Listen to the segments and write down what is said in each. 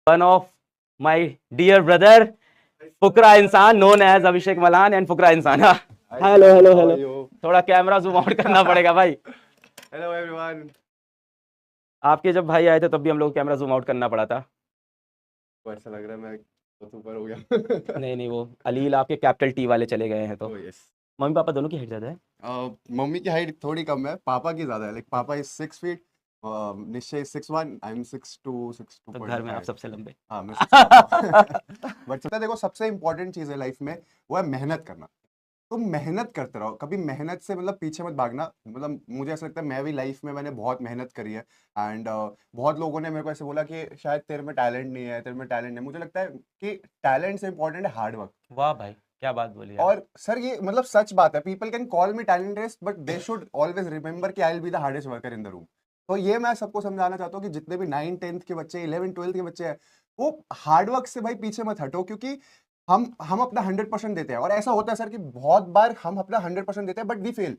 one of my dear brother, फुकरा इंसान known as Abhishek Malan and फुकरा इंसान. Hello hello hello. थोड़ा camera zoom out करना पड़ेगा भाई. Hello everyone. आपके जब भाई आए थे तब भी हम लोग कैमरा जूम आउट करना पड़ा था. ऐसा लग रहा है मैं बहुत ऊपर हो गया. नहीं वो अलील आपके कैपिटल टी वाले चले गए हैं तो. Oh, yes. मम्मी पापा दोनों की हाइट ज्यादा है. मम्मी की हाइट थोड़ी कम है, पापा की ज्यादा है. लाइक पापा इज 6 फीट, निश्चय 6'1", आई एम 6'2", तो घर में आप 6'2.5. सबसे लंबे. हाँ मैं बट सबसे देखो सबसे इंपॉर्टेंट चीज है लाइफ में, वो है मेहनत करना. तुम मेहनत करते रहो, कभी मेहनत से मतलब पीछे मत भागना. मतलब मुझे ऐसा लगता है मैं भी लाइफ में मैंने बहुत मेहनत करी है. एंड बहुत लोगों ने मेरे को ऐसे बोला कि शायद तेरे में टैलेंट नहीं है, तेरे में टैलेंट नहीं. मुझे लगता है कि टैलेंट से इंपॉर्टेंट है हार्ड वर्क. वाह भाई क्या बात बोली यार. और सर ये मतलब सच बात है. People can call me talented but they should always remember कि I will be the hardest worker in the room. तो ये मैं सबको समझाना चाहता हूँ कि जितने भी 9 10th के बच्चे, 11 12th के बच्चे हैं, वो हार्ड वर्क से भाई पीछे मत हटो. क्योंकि हम अपना 100% देते हैं. और ऐसा होता है सर कि बहुत बार हम अपना 100% देते हैं बट वी फेल.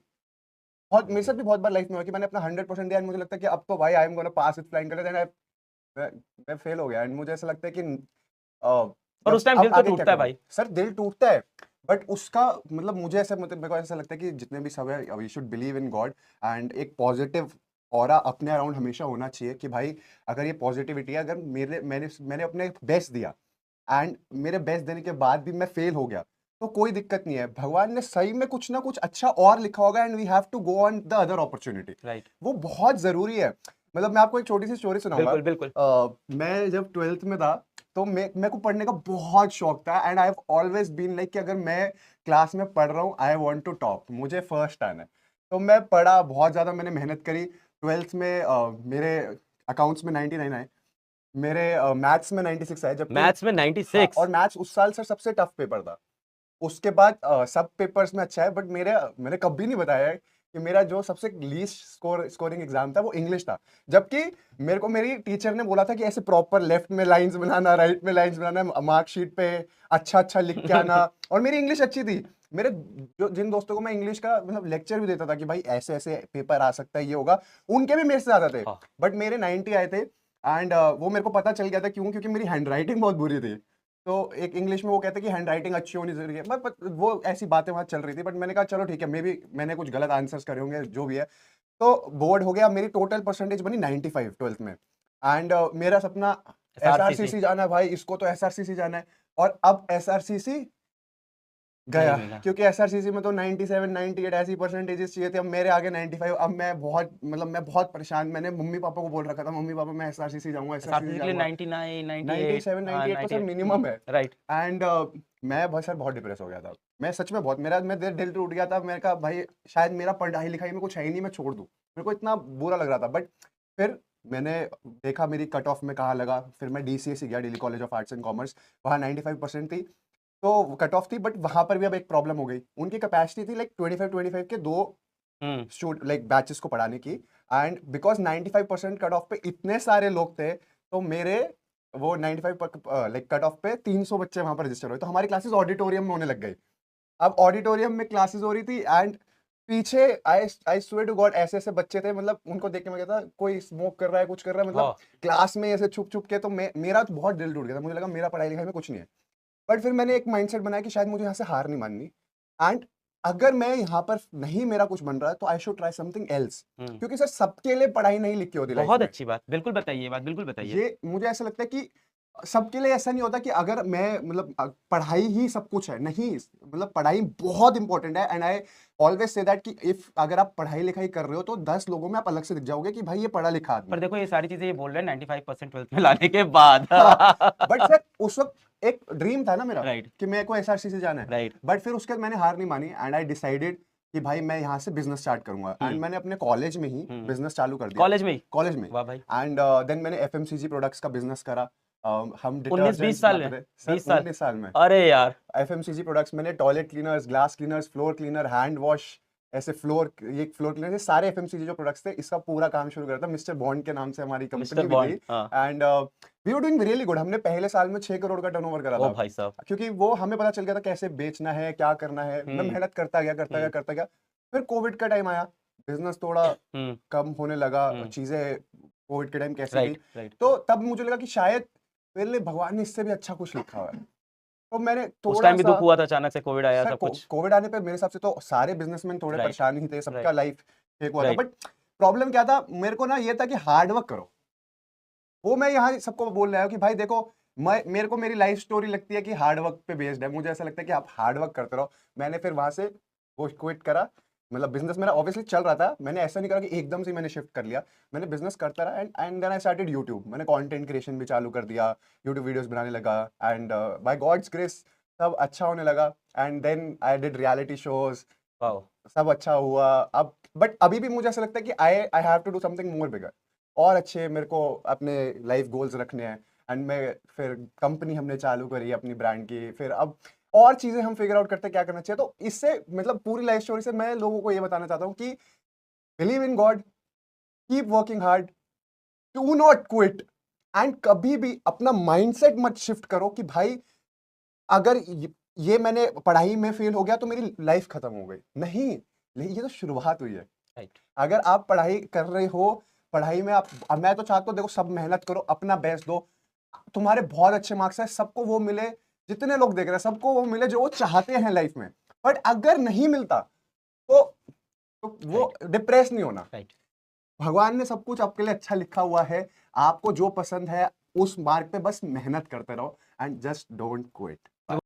बहुत मेरे साथ भी बहुत बार लाइफ में हुआ कि मैंने अपना 100% दिया. मुझे लगता है कि अब तो भाई I am gonna pass with flying colours, and मैं फेल हो गया. एंड मुझे ऐसा लगता है कि और उस टाइम दिल तो टूटता है भाई. सर दिल टूटता है. बट उसका मतलब मुझे ऐसा, मतलब मेरे को ऐसा लगता है कि जितने भी सब है we should believe in God. And एक पॉजिटिव ऑरा अपने अराउंड हमेशा होना चाहिए कि भाई अगर ये पॉजिटिविटी है, अगर मैंने अपने बेस्ट दिया एंड मेरे बेस्ट देने के बाद भी मैं फेल हो गया तो कोई दिक्कत नहीं है. भगवान ने सही में कुछ ना कुछ अच्छा और लिखा होगा and we have to go on the other opportunity. Right. वो बहुत जरूरी है. मतलब मैं आपको एक छोटी सी स्टोरी सुनाऊंगा. बिल्कुल बिल्कुल. मैं जब 12th में था तो मेरे को पढ़ने का बहुत शौक था. And I have always been like कि अगर मैं क्लास में पढ़ रहा हूँ आई वांट टू टॉप, मुझे फर्स्ट आना है. तो मैं पढ़ा बहुत ज़्यादा, मैंने मेहनत करी. 12th में मेरे अकाउंट्स में 99 आए, मेरे मैथ्स में 96 आए. जबकि मैथ्स में हाँ, 96. और मैथ्स उस साल सर सबसे टफ पेपर था. उसके बाद सब पेपर्स में अच्छा है. बट मैंने कभी नहीं बताया है कि मेरा जो सबसे लीस्ट स्कोरिंग एग्जाम था वो इंग्लिश था. जबकि मेरे को मेरी टीचर ने बोला था कि ऐसे प्रॉपर लेफ्ट में लाइंस बनाना, राइट में लाइंस बनाना, मार्कशीट पे अच्छा अच्छा लिख के आना. और मेरी इंग्लिश अच्छी थी. मेरे जिन दोस्तों को मैं इंग्लिश का मतलब लेक्चर भी देता था कि भाई ऐसे ऐसे पेपर आ सकता है, ये होगा, उनके भी मेरे से ज्यादा थे. हाँ. बट मेरे 90 आए थे. एंड वो मेरे को पता चल गया था. क्यों? क्योंकि मेरी हैंड राइटिंग बहुत बुरी थी. तो एक इंग्लिश में वो कहते हैं कि हैंड राइटिंग अच्छी होनी जरूरी है. बट वो ऐसी बातें वहां चल रही थी. बट मैंने कहा चलो ठीक है, मे बी मैंने कुछ गलत आंसर्स करे होंगे, जो भी है. तो बोर्ड हो गया. मेरी टोटल परसेंटेज बनी 95 12th में. एंड मेरा सपना एसआरसीसी जाना है भाई, इसको तो एसआरसीसी जाना है. और अब एसआरसीसी गया, क्योंकि एसआरसीसी में तो 97 98 ऐसी परसेंटेजेस चाहिए थे. अब मेरे आगे 95. अब मैं बहुत परेशान. मैंने मम्मी पापा को बोल रखा था, मम्मी पापा मैं एसआरसीसी जाऊंगा, एसआरसीसी जाऊंगा. 99 97 98 तो सर मिनिमम है. राइट. एंड मैं बहुत सर बहुत डिप्रेस हो गया था. मैं सच में बहुत, मेरा दिल टूट गया था. मैंने कहा भाई शायद मेरा पढ़ाई लिखाई में कुछ है ही नहीं, मैं छोड़ दूं. मेरे को इतना बुरा लग रहा था. बट फिर मैंने देखा मेरी कट ऑफ में कहाँ लगा. फिर मैं डीसीएस गया, Delhi college of arts and commerce. वहाँ 95% थी तो कट ऑफ थी. बट वहां पर भी अब एक प्रॉब्लम हो गई. उनकी कैपेसिटी थी लाइक 25 के दो लाइक बैचेस को पढ़ाने की. एंड बिकॉज 95% कट ऑफ पे इतने सारे लोग थे, तो मेरे वो 95 लाइक कट ऑफ पे 300 बच्चे वहां पर रजिस्टर हुए. तो हमारी क्लासेस ऑडिटोरियम में होने लग गई. अब ऑडिटोरियम में क्लासेस हो रही थी एंड पीछे आई स्वेयर टू गॉड ऐसे ऐसे बच्चे थे. मतलब उनको देख के मैं कहता कोई स्मोक कर रहा है, कुछ कर रहा है. मतलब क्लास में ऐसे छुप छुप के. तो मेरा तो बहुत दिल टूट गया था. मुझे लगा मेरा पढ़ाई लिखाई में कुछ नहीं है. बट फिर मैंने एक माइंडसेट बनाया कि शायद मुझे यहाँ से हार नहीं माननी. एंड अगर मैं यहाँ पर नहीं मेरा कुछ बन रहा है तो I should try something else. क्योंकि सर सबके लिए पढ़ाई नहीं लिखी होती. बहुत अच्छी बात. बिल्कुल बताइए बात, बिल्कुल बताइए. ये मुझे ऐसा लगता है कि सबके लिए ऐसा नहीं होता कि अगर मैं मतलब पढ़ाई ही सब कुछ है. नहीं, मतलब पढ़ाई बहुत इंपॉर्टेंट है. And I always say that कि इफ अगर आप पढ़ाई लिखाई कर रहे हो तो 10 लोगों में आप अलग से दिख जाओगे कि भाई ये पढ़ा लिखा आदमी. पर देखो ये सारी चीजें ये बोल रहे हैं 95% 12th में लाने के बाद. बट सर उस वक्त एक ड्रीम था ना मेरा, राइट, कि मेरे को एसआरसीसी जाना है. राइट. बट फिर उसके बाद मैंने हार नहीं मानी. एंड आई डिसाइडेड कि भाई मैं यहाँ से बिजनेस स्टार्ट करूंगा. एंड मैंने अपने कॉलेज में ही बिजनेस चालू कर दिया. कॉलेज में ही? कॉलेज में. वाह भाई. एंड देन मैंने एफएमसीजी प्रोडक्ट्स का बिजनेस करा. हम 19-20 साल में? 20 साल? 19 साल में. अरे यार. एफएमसीजी प्रोडक्ट्स मैंने toilet cleaners, glass cleaners, floor cleaner, hand wash, ऐसे फ्लोर क्लीनर, ये सारे एफएमसीजी जो प्रोडक्ट्स थे इसका पूरा काम शुरू करा था. मिस्टर बॉन्ड के नाम से हमारी कंपनी भी थी. And we were doing really good. हमने पहले साल में 6 करोड़ का टर्नओवर करा था. भाई साहब. क्योंकि वो हमें पता चल गया था कैसे बेचना है, क्या करना है. मैं मेहनत करता गया. फिर कोविड का टाइम आया, बिजनेस थोड़ा कम होने लगा. चीजें कोविड के टाइम कैसी थी, तो तब मुझे लगा कि शायद मेरे लिए भगवान ने इससे भी अच्छा कुछ लिखा हुआ है। तो मैंने उस थोड़ा टाइम भी सा दुख हुआ था, अचानक से कोविड आया सर सब कुछ। कोविड आने पे मेरे हिसाब से तो सारे बिजनेसमैन थोड़े राइट, परेशान ही थे, सबका राइट, लाइफ ठीक हुआ था, राइट, बट प्रॉब्लम क्या था मेरे को ना, ये था कि हार्ड वर्क करो। वो मैं यहाँ सबको बोल रहा हूँ कि भाई देखो, मैं मेरे को मेरी लाइफ स्टोरी लगती है कि हार्ड वर्क पे बेस्ड है, मुझे ऐसा लगता है कि आप हार्ड वर्क करते रहो। मैंने फिर वहां से वो क्विट करा, मतलब बिजनेस मेरा ऑब्वियसली चल रहा था, मैंने ऐसा नहीं करा कि एकदम से मैंने शिफ्ट कर लिया, मैंने बिजनेस करता रहा and then I started YouTube. मैंने कंटेंट क्रिएशन भी चालू कर दिया, यूट्यूब वीडियोस बनाने लगा एंड बाय गॉड्स ग्रेस सब अच्छा होने लगा। And then I did reality shows, wow, सब अच्छा हुआ। अब बट अभी भी मुझे ऐसा लगता है कि I I have to do something more bigger, और अच्छे मेरे को अपने लाइफ गोल्स रखने हैं। एंड मैं फिर कंपनी हमने चालू करी अपनी ब्रांड की, फिर अब और चीजें हम फिगर आउट करते हैं क्या करना चाहिए। तो इससे मतलब पूरी लाइफ स्टोरी से मैं लोगों को ये बताना चाहता हूँ कि believe in God, keep working hard, do not quit, and कभी भी अपना माइंडसेट मत शिफ्ट करो कि भाई अगर ये मैंने पढ़ाई में फेल हो गया तो मेरी लाइफ खत्म हो गई। नहीं, ये तो शुरुआत हुई है। राइट, अगर आप पढ़ाई कर रहे हो, पढ़ाई में आप, अब मैं तो चाहता हूँ देखो सब मेहनत करो, अपना बेस्ट दो, तुम्हारे बहुत अच्छे मार्क्स हैं, सबको वो मिले, जितने लोग देख रहे हैं सबको वो मिले जो वो चाहते हैं लाइफ में। बट अगर नहीं मिलता तो, वो राइट, डिप्रेस नहीं होना। राइट। भगवान ने सब कुछ आपके लिए अच्छा लिखा हुआ है, आपको जो पसंद है उस मार्ग पे बस मेहनत करते रहो एंड जस्ट डोंट क्विट।